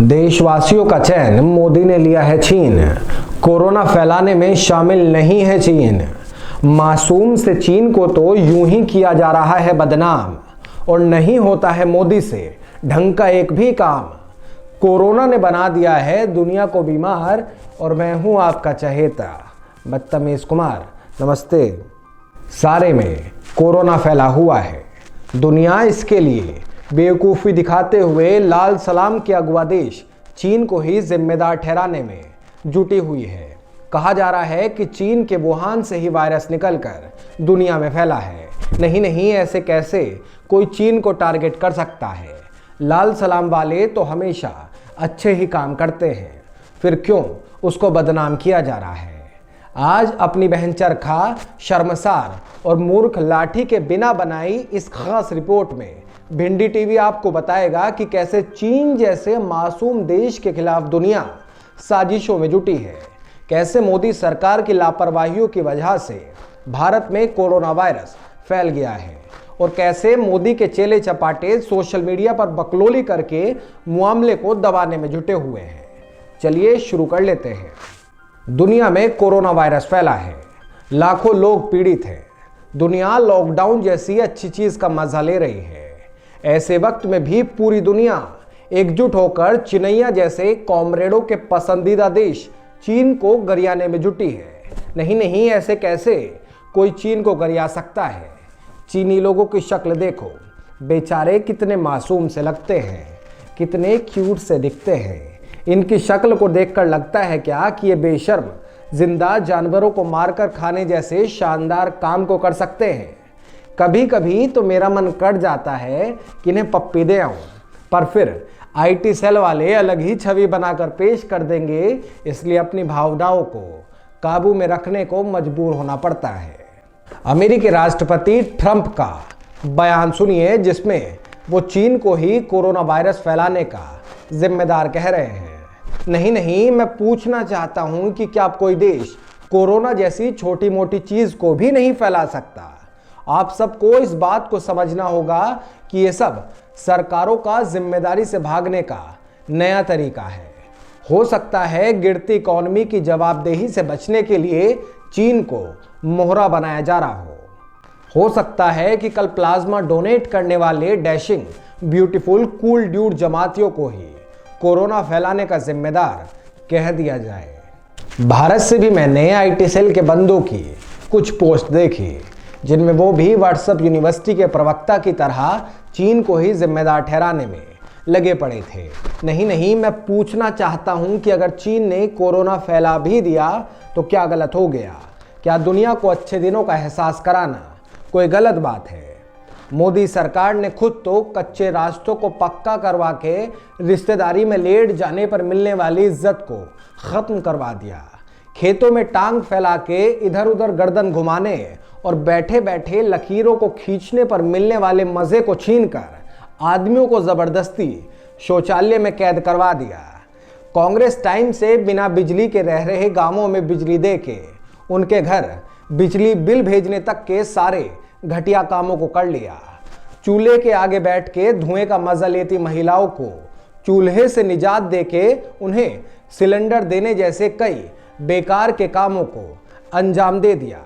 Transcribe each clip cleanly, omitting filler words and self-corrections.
देशवासियों का चैन मोदी ने लिया है छीन। कोरोना फैलाने में शामिल नहीं है चीन। मासूम से चीन को तो यूं ही किया जा रहा है बदनाम, और नहीं होता है मोदी से ढंग का एक भी काम। कोरोना ने बना दिया है दुनिया को बीमार, और मैं हूं आपका चहेता बदतमीज कुमार। नमस्ते। सारे में कोरोना फैला हुआ है। दुनिया इसके लिए बेवकूफ़ी दिखाते हुए लाल सलाम के अगवा देश चीन को ही जिम्मेदार ठहराने में जुटी हुई है। कहा जा रहा है कि चीन के वुहान से ही वायरस निकलकर दुनिया में फैला है। नहीं, ऐसे कैसे कोई चीन को टारगेट कर सकता है। लाल सलाम वाले तो हमेशा अच्छे ही काम करते हैं, फिर क्यों उसको बदनाम किया जा रहा है। आज अपनी बहन चरखा, शर्मसार और मूर्ख लाठी के बिना बनाई इस खास रिपोर्ट में भिंडी टीवी आपको बताएगा कि कैसे चीन जैसे मासूम देश के खिलाफ दुनिया साजिशों में जुटी है। कैसे मोदी सरकार की लापरवाहियों की वजह से भारत में कोरोना वायरस फैल गया है, और कैसे मोदी के चेले चपाटे सोशल मीडिया पर बकलोली करके मामले को दबाने में जुटे हुए हैं। चलिए शुरू कर लेते हैं। दुनिया में कोरोना वायरस फैला है, लाखों लोग पीड़ित हैं। दुनिया लॉकडाउन जैसी अच्छी चीज का मजा ले रही है। ऐसे वक्त में भी पूरी दुनिया एकजुट होकर चिनैया जैसे कॉमरेडों के पसंदीदा देश चीन को गरियाने में जुटी है। नहीं, ऐसे कैसे कोई चीन को गरिया सकता है। चीनी लोगों की शक्ल देखो, बेचारे कितने मासूम से लगते हैं, कितने क्यूट से दिखते हैं। इनकी शक्ल को देखकर लगता है क्या कि ये बेशर्म जिंदा जानवरों को मारकर खाने जैसे शानदार काम को कर सकते हैं। कभी कभी तो मेरा मन कर जाता है कि इन्हें पप्पी दे आऊं, पर फिर आईटी सेल वाले अलग ही छवि बनाकर पेश कर देंगे, इसलिए अपनी भावनाओं को काबू में रखने को मजबूर होना पड़ता है। अमेरिकी राष्ट्रपति ट्रंप का बयान सुनिए, जिसमें वो चीन को ही कोरोना वायरस फैलाने का जिम्मेदार कह रहे हैं। नहीं, मैं पूछना चाहता हूं कि क्या कोई देश कोरोना जैसी छोटी मोटी चीज को भी नहीं फैला सकता। आप सबको इस बात को समझना होगा कि ये सब सरकारों का जिम्मेदारी से भागने का नया तरीका है। हो सकता है गिरती इकॉनमी की जवाबदेही से बचने के लिए चीन को मोहरा बनाया जा रहा हो सकता है कि कल प्लाज्मा डोनेट करने वाले डैशिंग ब्यूटीफुल कूल ड्यूड जमातियों को ही कोरोना फैलाने का जिम्मेदार कह दिया जाए। भारत से भी मैंने आईटी सेल के बंदों की कुछ पोस्ट देखी, जिनमें वो भी व्हाट्सएप यूनिवर्सिटी के प्रवक्ता की तरह चीन को ही जिम्मेदार ठहराने में लगे पड़े थे। नहीं, मैं पूछना चाहता हूं कि अगर चीन ने कोरोना फैला भी दिया तो क्या गलत हो गया। क्या दुनिया को अच्छे दिनों का एहसास कराना कोई गलत बात है। मोदी सरकार ने खुद तो कच्चे रास्तों को पक्का करवा के रिश्तेदारी में लेट जाने पर मिलने वाली इज्जत को खत्म करवा दिया। खेतों में टांग फैला के इधर उधर गर्दन घुमाने और बैठे बैठे लकीरों को खींचने पर मिलने वाले मजे को छीनकर आदमियों को जबरदस्ती शौचालय में कैद करवा दिया। कांग्रेस टाइम से बिना बिजली के रह रहे गांवों में बिजली दे के उनके घर बिजली बिल भेजने तक के सारे घटिया कामों को कर लिया। चूल्हे के आगे बैठ के धुएं का मजा लेती महिलाओं को चूल्हे से निजात देके उन्हें सिलेंडर देने जैसे कई बेकार के कामों को अंजाम दे दिया।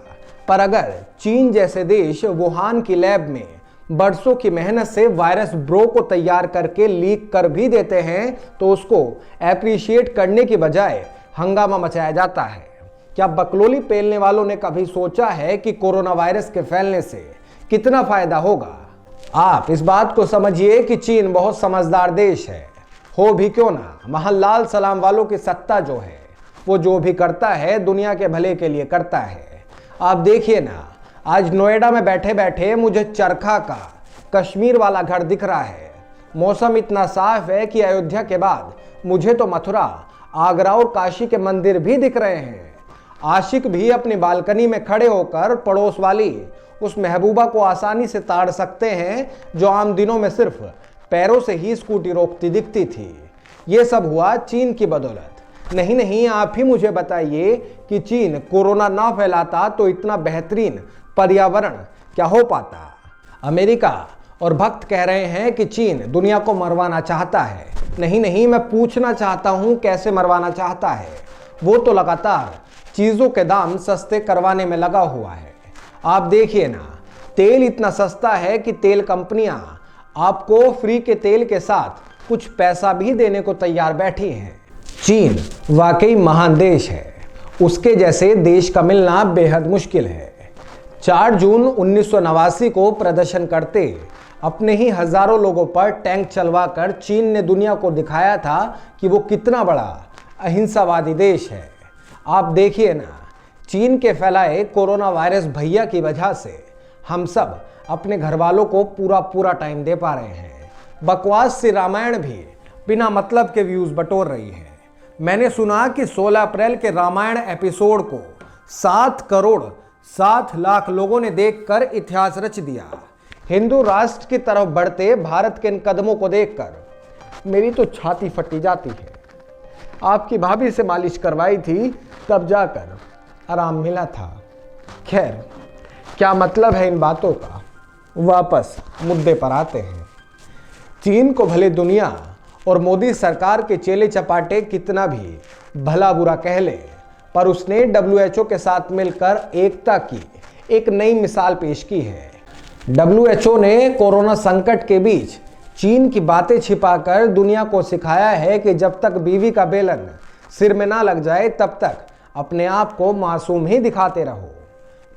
पर अगर चीन जैसे देश वुहान की लैब में बरसों की मेहनत से वायरस ब्रो को तैयार करके लीक कर भी देते हैं, तो उसको एप्रिशिएट करने की बजाय हंगामा मचाया जाता है। क्या बकलोली पेलने वालों ने कभी सोचा है कि कोरोना वायरस के फैलने से कितना फायदा होगा। आप इस बात को समझिए कि चीन बहुत समझदार देश है। हो भी क्यों ना, वहां लाल सलाम वालों की सत्ता जो है, वो जो भी करता है दुनिया के भले के लिए करता है। आप देखिए ना, आज नोएडा में बैठे बैठे मुझे चरखा का कश्मीर वाला घर दिख रहा है। मौसम इतना साफ है कि अयोध्या के बाद मुझे तो मथुरा, आगरा और काशी के मंदिर भी दिख रहे हैं। आशिक भी अपनी बालकनी में खड़े होकर पड़ोस वाली उस महबूबा को आसानी से ताड़ सकते हैं, जो आम दिनों में सिर्फ पैरों से ही स्कूटी रोकती दिखती थी। ये सब हुआ चीन की बदौलत। नहीं, आप ही मुझे बताइए कि चीन कोरोना ना फैलाता तो इतना बेहतरीन पर्यावरण क्या हो पाता। अमेरिका और भक्त कह रहे हैं कि चीन दुनिया को मरवाना चाहता है। नहीं नहीं, मैं पूछना चाहता हूं कैसे मरवाना चाहता है। वो तो लगातार चीजों के दाम सस्ते करवाने में लगा हुआ है। आप देखिए ना, तेल इतना सस्ता है कि तेल कंपनियां आपको फ्री के तेल के साथ कुछ पैसा भी देने को तैयार बैठी हैं। चीन वाकई महान देश है, उसके जैसे देश का मिलना बेहद मुश्किल है। 4 जून 1989 को प्रदर्शन करते अपने ही हजारों लोगों पर टैंक चलवाकर चीन ने दुनिया को दिखाया था कि वो कितना बड़ा अहिंसावादी देश है। आप देखिए ना, चीन के फैलाए कोरोना वायरस भैया की वजह से हम सब अपने घर वालों को पूरा टाइम दे पा रहे हैं। बकवास सी रामायण भी बिना मतलब के व्यूज बटोर रही है। मैंने सुना कि 16 अप्रैल के रामायण एपिसोड को 7 करोड़ 7 लाख लोगों ने देखकर इतिहास रच दिया। हिंदू राष्ट्र की तरफ बढ़ते भारत के इन कदमों को देखकर मेरी तो छाती फटी जाती है। आपकी भाभी से मालिश करवाई थी, तब जाकर आराम मिला था। खैर, क्या मतलब है इन बातों का, वापस मुद्दे पर आते हैं। चीन को भले दुनिया और मोदी सरकार के चेले चपाटे कितना भी भला बुरा कह ले, पर उसने WHO के साथ मिलकर एकता की एक नई मिसाल पेश की है। WHO ने कोरोना संकट के बीच चीन की बातें छिपाकर दुनिया को सिखाया है कि जब तक बीवी का बेलन सिर में ना लग जाए तब तक अपने आप को मासूम ही दिखाते रहो।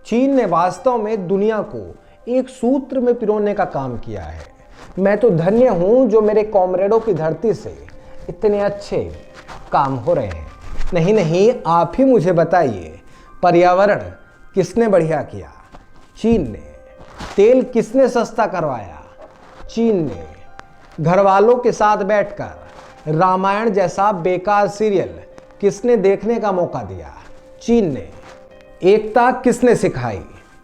चीन ने वास्तव में दुनिया को एक सूत्र में पिरोने का काम किया है। मैं तो धन्य हूं जो मेरे कॉमरेडों की धरती से इतने अच्छे काम हो रहे हैं। नहीं नहीं, आप ही मुझे बताइए, पर्यावरण किसने बढ़िया किया? चीन ने। तेल किसने सस्ता करवाया? चीन ने। घर वालों के साथ बैठकर रामायण जैसा बेकार सीरियल किसने देखने का मौका दिया? चीन ने। एकता किसने सिखाई?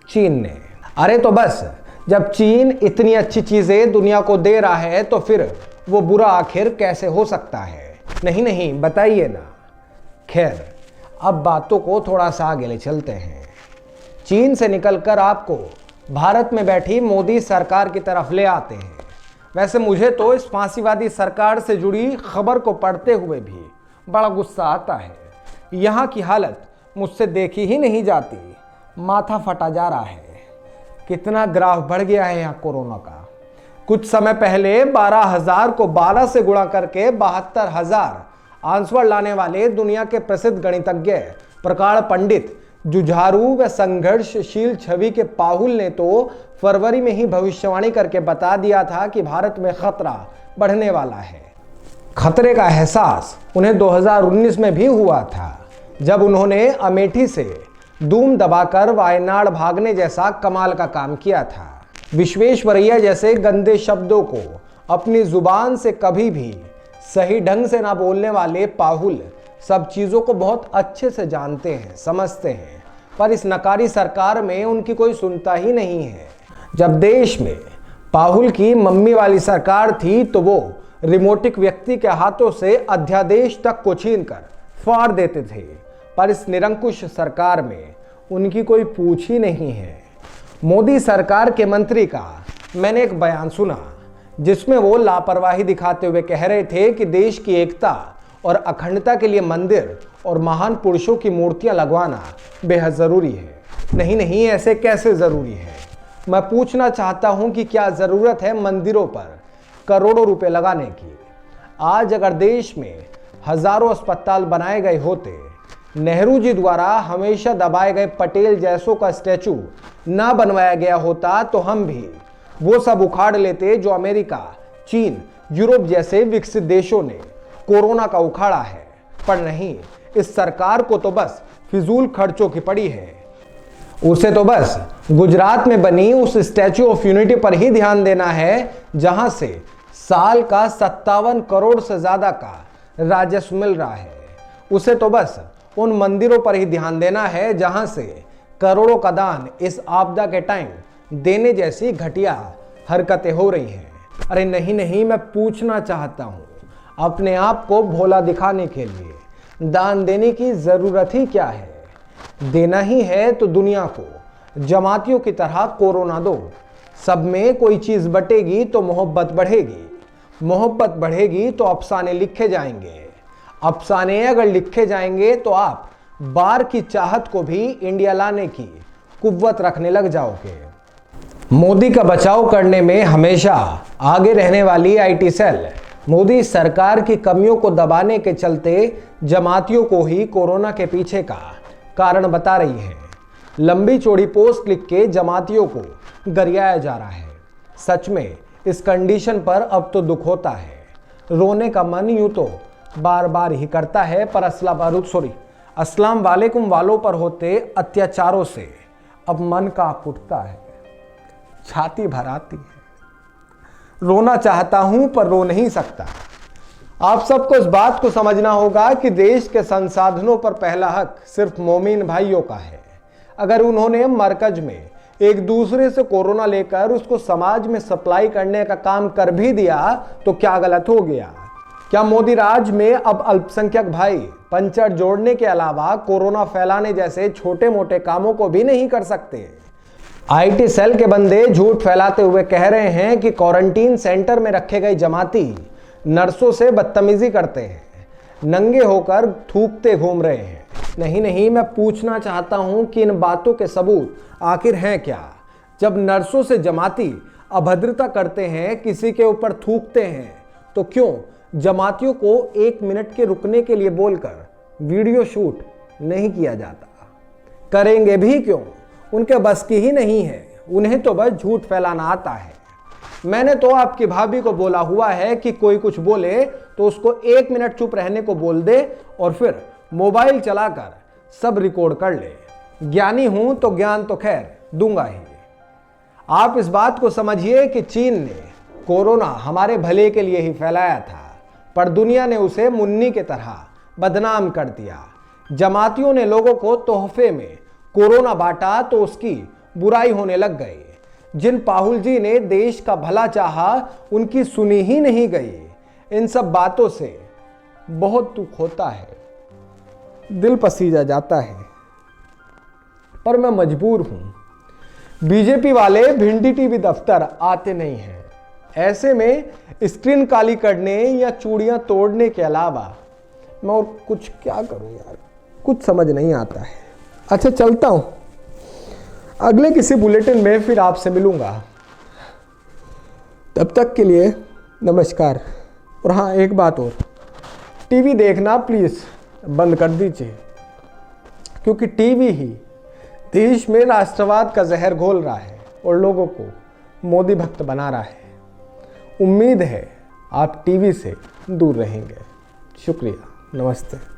चीन ने। अरे तो बस, जब चीन इतनी अच्छी चीजें दुनिया को दे रहा है तो फिर वो बुरा आखिर कैसे हो सकता है? नहीं नहीं, बताइए ना। खैर, अब बातों को थोड़ा सा आगे ले चलते हैं। चीन से निकलकर आपको भारत में बैठी मोदी सरकार की तरफ ले आते हैं। वैसे मुझे तो इस फांसीवादी सरकार से जुड़ी खबर को पढ़ते हुए भी बड़ा गुस्सा आता है। यहाँ की हालत मुझसे देखी ही नहीं जाती, माथा फटा जा रहा है। कितना ग्राफ बढ़ गया है यहाँ कोरोना का। कुछ समय पहले 12,000 को 12 से गुणा करके 72,000 आंसर लाने वाले दुनिया के प्रसिद्ध गणितज्ञ प्रकांड पंडित, जुझारू व संघर्षशील छवि के पाहुल ने तो फरवरी में ही भविष्यवाणी करके बता दिया था कि भारत में खतरा बढ़ने वाला है। खतरे का एहसास उन्हें 2019 में भी हुआ था, जब उन्होंने अमेठी से दूम दबाकर वायनाड भागने जैसा कमाल का काम किया था। विश्वेश्वरैया जैसे गंदे शब्दों को अपनी जुबान से कभी भी सही ढंग से ना बोलने वाले पाहुल सब चीजों को बहुत अच्छे से जानते हैं, समझते हैं, पर इस नकारी सरकार में उनकी कोई सुनता ही नहीं है। जब देश में पाहुल की मम्मी वाली सरकार थी तो वो रिमोटिक व्यक्ति के हाथों से अध्यादेश तक को छीनकर फाड़ देते थे, पर इस निरंकुश सरकार में उनकी कोई पूछ ही नहीं है। मोदी सरकार के मंत्री का मैंने एक बयान सुना जिसमें वो लापरवाही दिखाते हुए कह रहे थे कि देश की एकता और अखंडता के लिए मंदिर और महान पुरुषों की मूर्तियां लगवाना बेहद ज़रूरी है। नहीं नहीं, ऐसे कैसे ज़रूरी है? मैं पूछना चाहता हूं कि क्या ज़रूरत है मंदिरों पर करोड़ों रुपए लगाने की? आज अगर देश में हजारों अस्पताल बनाए गए होते, नेहरू जी द्वारा हमेशा दबाए गए पटेल जैसों का स्टैचू ना बनवाया गया होता तो हम भी वो सब उखाड़ लेते जो अमेरिका, चीन, यूरोप जैसे विकसित देशों ने कोरोना का उखाड़ा है। पर नहीं, इस सरकार को तो बस फिजूल खर्चों की पड़ी है। उसे तो बस गुजरात में बनी उस स्टैचू ऑफ यूनिटी पर ही ध्यान देना है जहां से साल का 57 करोड़ से ज्यादा का राजस्व मिल रहा है। उसे तो बस उन मंदिरों पर ही ध्यान देना है जहां से करोड़ों का दान इस आपदा के टाइम देने जैसी घटिया हरकतें हो रही हैं। अरे नहीं नहीं, मैं पूछना चाहता हूं, अपने आप को भोला दिखाने के लिए दान देने की जरूरत ही क्या है? देना ही है तो दुनिया को जमातियों की तरह कोरोना दो, सब में कोई चीज बटेगी तो मोहब्बत बढ़ेगी, मोहब्बत बढ़ेगी तो अफसाने लिखे जाएंगे, अफसाने अगर लिखे जाएंगे तो आप बार की चाहत को भी इंडिया लाने की कुव्वत रखने लग जाओगे। मोदी का बचाव करने में हमेशा आगे रहने वाली आईटी सेल मोदी सरकार की कमियों को दबाने के चलते जमातियों को ही कोरोना के पीछे का कारण बता रही है। लंबी चौड़ी पोस्ट लिख के जमातियों को गरियाया जा रहा है। सच में इस कंडीशन पर अब तो दुख होता है, रोने का मन यूं तो बार बार ही करता है, पर अस्सलाम वालेकुम वालों पर होते अत्याचारों से अब मन का उठता है, छाती भर आती है। रोना चाहता हूं पर रो नहीं सकता। आप सबको इस बात को समझना होगा कि देश के संसाधनों पर पहला हक सिर्फ मोमिन भाइयों का है। अगर उन्होंने मरकज में एक दूसरे से कोरोना लेकर उसको समाज में सप्लाई करने का काम कर भी दिया तो क्या गलत हो गया? क्या मोदी राज में अब अल्पसंख्यक भाई पंचर जोड़ने के अलावा कोरोना फैलाने जैसे छोटे मोटे कामों को भी नहीं कर सकते? आईटी सेल के बंदे झूठ फैलाते हुए कह रहे हैं कि क्वारंटीन सेंटर में रखे गए जमाती नर्सों से बदतमीजी करते हैं, नंगे होकर थूकते घूम रहे हैं। नहीं, मैं पूछना चाहता हूं कि इन बातों के सबूत आखिर हैं क्या? जब नर्सों से जमाती अभद्रता करते हैं, किसी के ऊपर थूकते हैं, तो क्यों जमातियों को 1 मिनट के रुकने के लिए बोलकर वीडियो शूट नहीं किया जाता? करेंगे भी क्यों? उनके बस की ही नहीं है, उन्हें तो बस झूठ फैलाना आता है। मैंने तो आपकी भाभी को बोला हुआ है कि कोई कुछ बोले तो उसको 1 मिनट चुप रहने को बोल दे और फिर मोबाइल चलाकर सब रिकॉर्ड कर ले। ज्ञानी हूं तो ज्ञान तो खैर दूंगा ही। आप इस बात को समझिए कि चीन ने कोरोना हमारे भले के लिए ही फैलाया था, पर दुनिया ने उसे मुन्नी की तरह बदनाम कर दिया। जमातियों ने लोगों को तोहफे में कोरोना बांटा तो उसकी बुराई होने लग गई। जिन पाहुल जी ने देश का भला चाहा उनकी सुनी ही नहीं गई। इन सब बातों से बहुत दुख होता है, दिल पसीजा जाता है, पर मैं मजबूर हूं। बीजेपी वाले भिंडी टीवी दफ्तर आते नहीं हैं। ऐसे में स्क्रीन काली करने या चूड़ियां तोड़ने के अलावा मैं और कुछ क्या करूं यार, कुछ समझ नहीं आता है। अच्छा चलता हूं, अगले किसी बुलेटिन में फिर आपसे मिलूंगा। तब तक के लिए नमस्कार। और हाँ, एक बात और, टीवी देखना प्लीज़ बंद कर दीजिए, क्योंकि टीवी ही देश में राष्ट्रवाद का जहर घोल रहा है और लोगों को मोदी भक्त बना रहा है। उम्मीद है आप टीवी से दूर रहेंगे। शुक्रिया, नमस्ते।